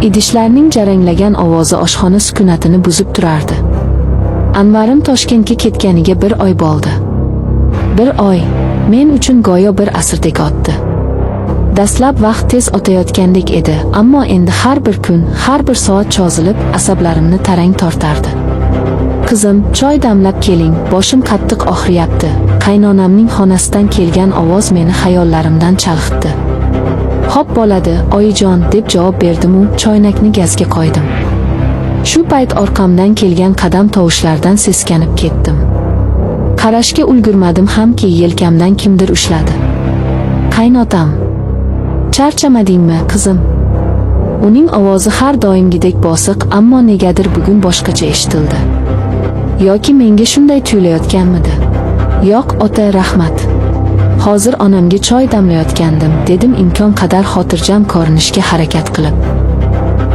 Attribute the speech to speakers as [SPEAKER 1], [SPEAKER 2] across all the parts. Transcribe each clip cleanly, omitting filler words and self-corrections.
[SPEAKER 1] Idishlarning jaranglagan ovozi oshxona sukunatini buzib turardi. Anvarim Toshkentga ketganiga 1 oy bo'ldi. 1 oy men uchun go'yo bir asrdek o'tdi. Dastlab vaqt tez o'tayotgandek edi, ammo endi har bir kun, har bir soat cho'zilib, asablarimni tarang tortardi. Qizim, choy damlab keling, boshim qattiq og'riyapti. Qaynonamning xonasidan kelgan ovoz meni xayollarimdan chalg'itdi. Xo'p bo'ladi, oyijon, deb javob berdim-u, choynakni gazga qo'ydim. Shu payt orqamdan kelgan qadam tovushlaridan seskanib ketdim. Qarashga ulgurmadim hamki yelkamdan kimdir ushladi. Qaynotam. Charchamadingmi, qizim? Uning ovozi har doimgidek bosiq, ammo negadir bugun boshqacha eshitildi. Yoki menga shunday tuyulayotganmidi? Yo'q, ota, rahmat. Hozir onamga choy damlayotgandim, dedim imkon qadar xotirjam ko'rinishga harakat qilib.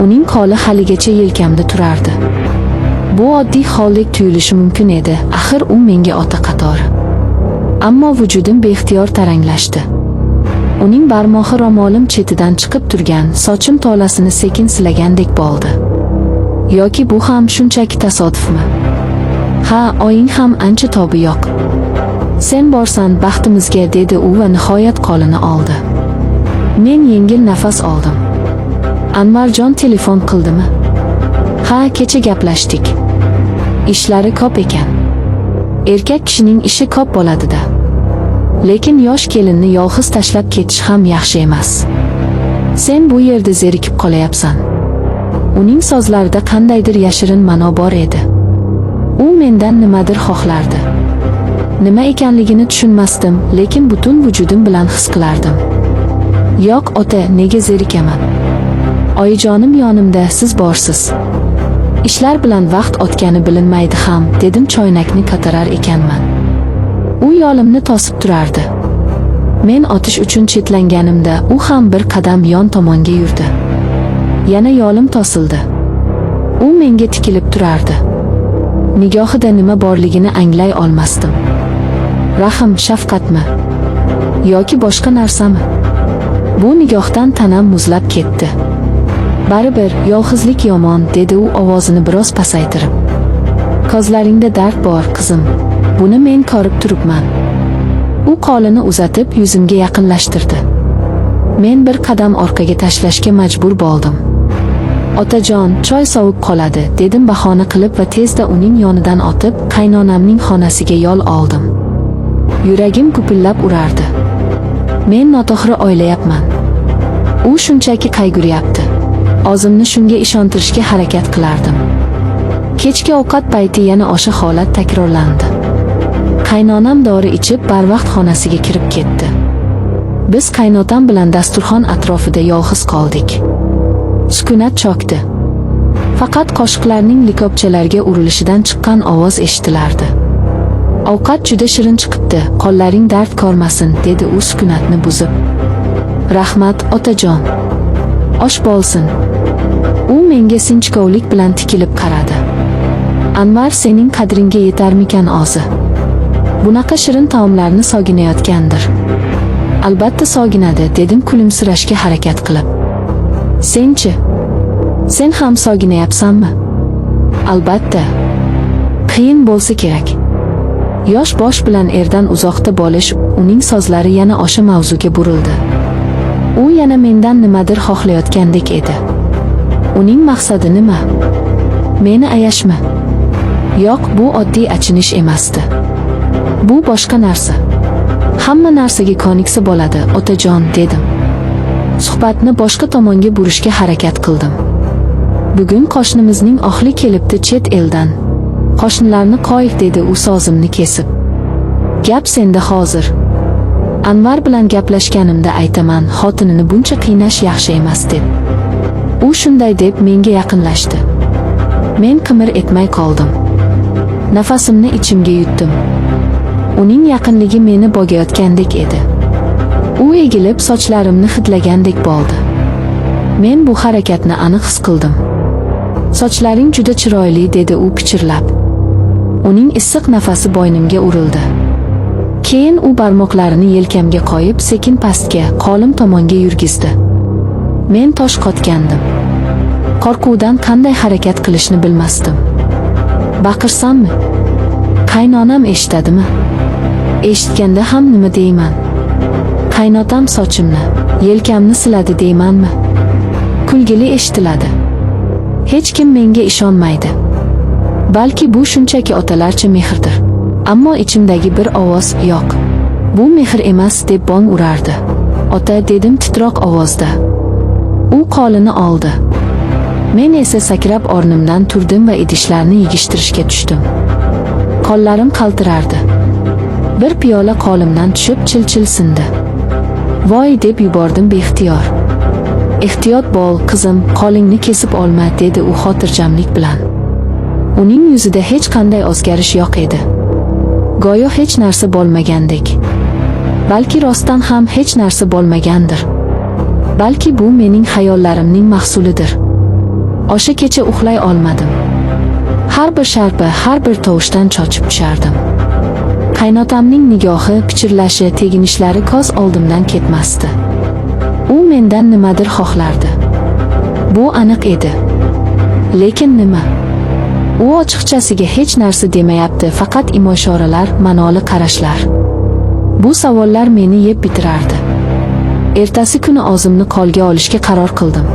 [SPEAKER 1] Uning qo'li haligacha yelkamda turardi. Bu oddiy holdek tuyulishi mumkin edi, axir u menga ota qatori. Ammo vujudim beixtiyor taranglashdi. Uning barmog'i ro'molim chetidan chiqib turgan, sochim tolasini sekin silagandek bo'ldi. Yoki bu ham shunchaki tasodifmi? Ha, oying ham ancha tobi yo'q. Sen borsan baxtimizga, dedi u va nihoyat qo'lini oldi. Men yengil nafas oldim. Anvarjon telefon qildimi? Ha, kecha gaplashdik. Ishlari ko'p ekan. Erkak kishining ishi ko'p bo'ladi-da. Lekin yosh kelinni yolg'iz tashlab ketish ham yaxshi emas. Sen bu yerda zerikib qolayapsan. Uning so'zlarida qandaydir yashirin ma'no bor edi. U mendan nimadir xohlardi. Nima ekanligini tushunmasdim, lekin butun vujudim bilan his qilardim. Yo'q, ota, nega zerikaman? Oyijonim yonimda, siz borsiz. Ishlar bilan vaqt o'tgani bilinmaydi ham, dedim choynakni ko'tarar ekanman. U yo'limni to'sib turardi. Men o'tish uchun chetlanganimda u ham bir qadam yon tomonga yurdi. Yana yo'lim to'sildi. U menga tikilib turardi. Nigohida nima borligini anglay olmasdim. Rahm, shafqatmi? Yoki boshqa narsami? Bu nigohdan tanam muzlab ketdi. Baribir, yolg'izlik yomon, dedi u ovozini biroz pasaytirib. Ko'zlaringda dard bor, qizim. Buni men ko'rib turibman. U qo'lini uzatib yuzimga yaqinlashtirdi. Men bir qadam orqaga tashlashga majbur bo'ldim. Otajon, choy sovib qoladi, dedim bahona qilib va tezda uning yonidan o'tib, qaynonamning xonasiga yo'l oldim. Yuragim gupillab urardi. Men noto'g'ri o'ylayapman. U shunchaki qayg'uryapti. O'zimni shunga ishontirishga harakat qilardim. Kechki ovqat payti yana o'sha holat takrorlandi. Qaynonam dori ichib barvaqt xonasiga kirib ketdi. Biz qaynotam bilan dasturxon atrofida yolg'iz qoldik. Sukunat cho'kdi. Faqat qoshiqlarning likopchalarga urilishidan chiqqan ovoz eshitilardi. Ovqat juda shirin chiqibdi, qo'llaring dard ko'rmasin, dedi u sukunatni buzib. Rahmat, otajon. Osh bo'lsin. U menga sinchkovlik bilan tikilib qaradi. Anvar, sening qadringga yetarmikan o'zi? Bunaqa shirin taomlarni sog'inayotgandir. Albatta sog'inadi, dedim kulimsirashga harakat qilib. Senchi? Sen ham sog'inayapsanmi? Albatta. Qiyin bo'lsa kerak. Yosh bosh bilan erdan uzoqda bo'lish, uning so'zlari yana o'sha mavzuga burildi. U yana mendan nimadir xohlayotgandek edi. Uning maqsadi nima? Meni ayashmi? Yo'q, bu oddiy achinish emasdi. Bu boshqa narsa. Hamma narsaga ko'niksa bo'ladi, otajon, dedim. Suhbatni boshqa tomonga burishga harakat qildim. Bugun qo'shnimizning oxli kelibdi chet eldan. Qo'shnilarni qo'yib, dedi u so'zimni kesib. Gap senda hozir. Anvar bilan gaplashganimda aytaman, xotinini buncha qiynash yaxshi emas deb. U shunday deb menga yaqinlashdi. Men qimir etmay qoldim. Nafasimni ichimga yutdim. Uning yaqinligi meni bo'gayotgandek edi. U egilib sochlarimni hidlagandek bo'ldi. Men bu harakatni aniq his qildim. Sochlaring juda chiroyli, dedi u pichirlab. Uning issiq nafasi bo'ynimga urildi. Keyin u barmoqlarini yelkamga qo'yib, sekin pastga, qo'lim tomonga yurgizdi. Men tosh qotgandim. Qo'rquvdan qanday harakat qilishni bilmasdim. Baqirsammi? Qaynonam eshitadimi? Eshitganda ham nima deyman? Qaynotam sochimni, yelkamni siladi deymanmi? Kulgili eshitiladi. Hech kim menga ishonmaydi. Balki bu shunchaki otalarcha mehrdir. Ammo ichimdagi bir ovoz yo'q. Bu mehr emas deb bong urardi. Ota, dedim titroq ovozda. U qo'lini oldi. Men esa sakrab o'rnimdan turdim va idishlarni yig'ishtirishga tushdim. Qo'llarim qaltirardi. Bir piyola qo'limdan tushib chil-chil sindi. Voy deb yubordim beixtiyor. Ehtiyot bo'l, qizim, qo'lingni kesib olma, dedi u xotirjamlik bilan. Uning yuzida hech qanday o'zgarish yo'q edi. Go'yo hech narsa bo'lmagandek. Balki rostdan ham hech narsa bo'lmagandir. Balki bu mening xayollarimning mahsulidir. O'sha kecha uxlay olmadim. Har bir sharpa, har bir tovushdan cho'chib tushardim. Qaynotamning nigohi, pichirlashi, teginishlari ko'z oldimdan ketmasdi. U mendan nimadir xohlardi. Bu aniq edi. Lekin nima? U ochiqchasiga hech narsa demayapti, faqat imo-ishoralar, ma'noli qarashlar. Bu savollar meni yeb bitirardi. Ertasi kuni o'zimni qo'lga olishga qaror qildim.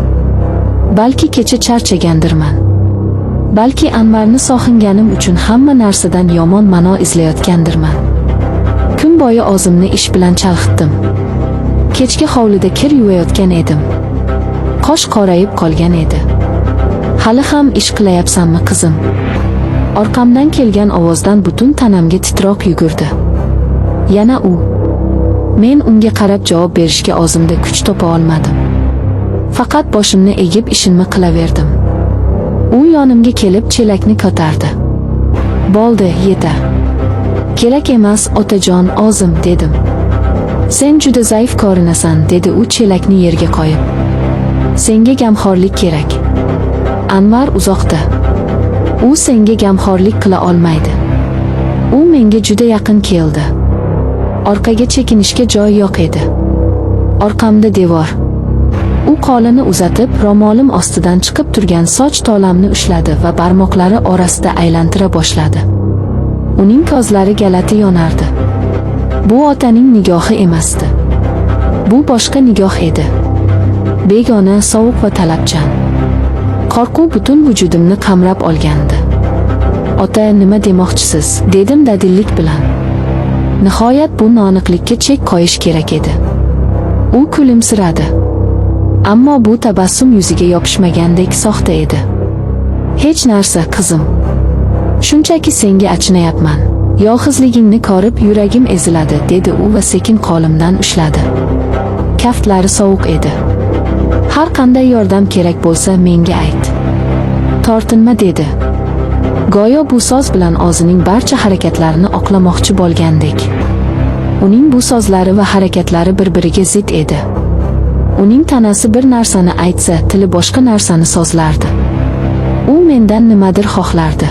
[SPEAKER 1] Balki kecha charchagandirman. Balki Anvarni sog'inganim uchun hamma narsadan yomon ma'no izlayotgandirman. Kun bo'yi o'zimni ish bilan chalg'itdim. Kechki hovlida kir yuvayotgan edim. Qosh qorayib qolgan edi. Hali ham ish qilayapsanmi, qizim? Orqamdan kelgan ovozdan butun tanamga titroq yugurdi. Yana u. Men unga qarab javob berishga o'zimda kuch topa olmadim. Faqat boshimni egib ishimni qilaverdim. U yonimga kelib chelakni ko'tardi. Bo'ldi, yetar. Kerak emas, otajon, o'zim, dedim. Sen juda zaif ko'rinasan, dedi u chelakni yerga qo'yib. Senga gamxo'rlik kerak. Anvar uzoqda. U senga gamxo'rlik qila olmaydi. U menga juda yaqin keldi. Orqaga chekinishga joy yo'q edi. Orqamda devor. U qo'lini uzatib, ro'molim ostidan chiqib turgan soch tolamni ushladi va barmoqlari orasida aylantira boshladi. Uning ko'zlari galati yonardi. Bu otaning nigohi emasdi. Bu boshqa nigoh edi. Begona, sovuq va talabchan. Qo'rquv butun vujudimni qamrab olgandi. Ota, nima demoqchisiz? Dedim dadillik bilan. Nihoyat bu noaniqlikka chek qo'yish kerak edi. U kulimsiradi. Ammo bu tabassum yuziga yopishmagandek soxta edi. Hech narsa, qizim. Shunchaki senga achinayapman. Yolg'izligingni ko'rib yuragim eziladi, dedi u va sekin qo'limdan ushladi. Kaftlari sovuq edi. Har qanday yordam kerak bo'lsa menga ayt. Tortinma, dedi. Go'yo bu so'z bilan o'zining barcha harakatlarini oqlamoqchi bo'lgandek. Uning bu so'zlari va harakatlari bir-biriga zid edi. Uning tanasi bir narsani aytsa, tili boshqa narsani so'zlardi. U mendan nimadir xohlardi.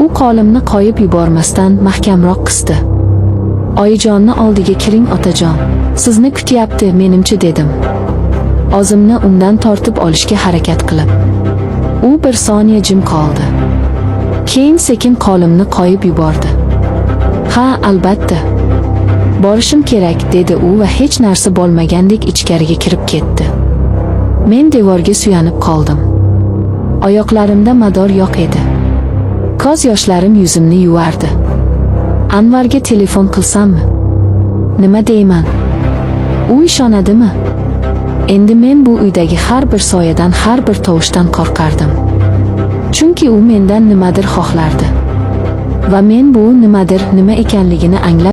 [SPEAKER 1] U qo'limni qo'yib yubormasdan mahkamroq qisdi. Oyijonni oldiga kiring, otajon. Sizni kutyapti, menimcha, dedim. O'zimni undan tortib olishga harakat qilib. U bir soniya jim qoldi. Keyin sekin qo'limni qo'yib yubordi. Ha, albatta. Borishim kerak, dedi u va hech narsa bo'lmagandek ichkariga kirib ketdi. Men devorga suyanib qoldim. Oyoqlarimda mador yo'q edi. Ko'z yoshlarim yuzimni yuvardi. Anvarga telefon qilsammi? Nima deyman? U ishonadimi? Endi men bu uydagi har bir soyadan, har bir tovushdan qo'rqardim. Chunki u mendan nimadir xohlardi. Va men bu nimadir nima ekanligini anglab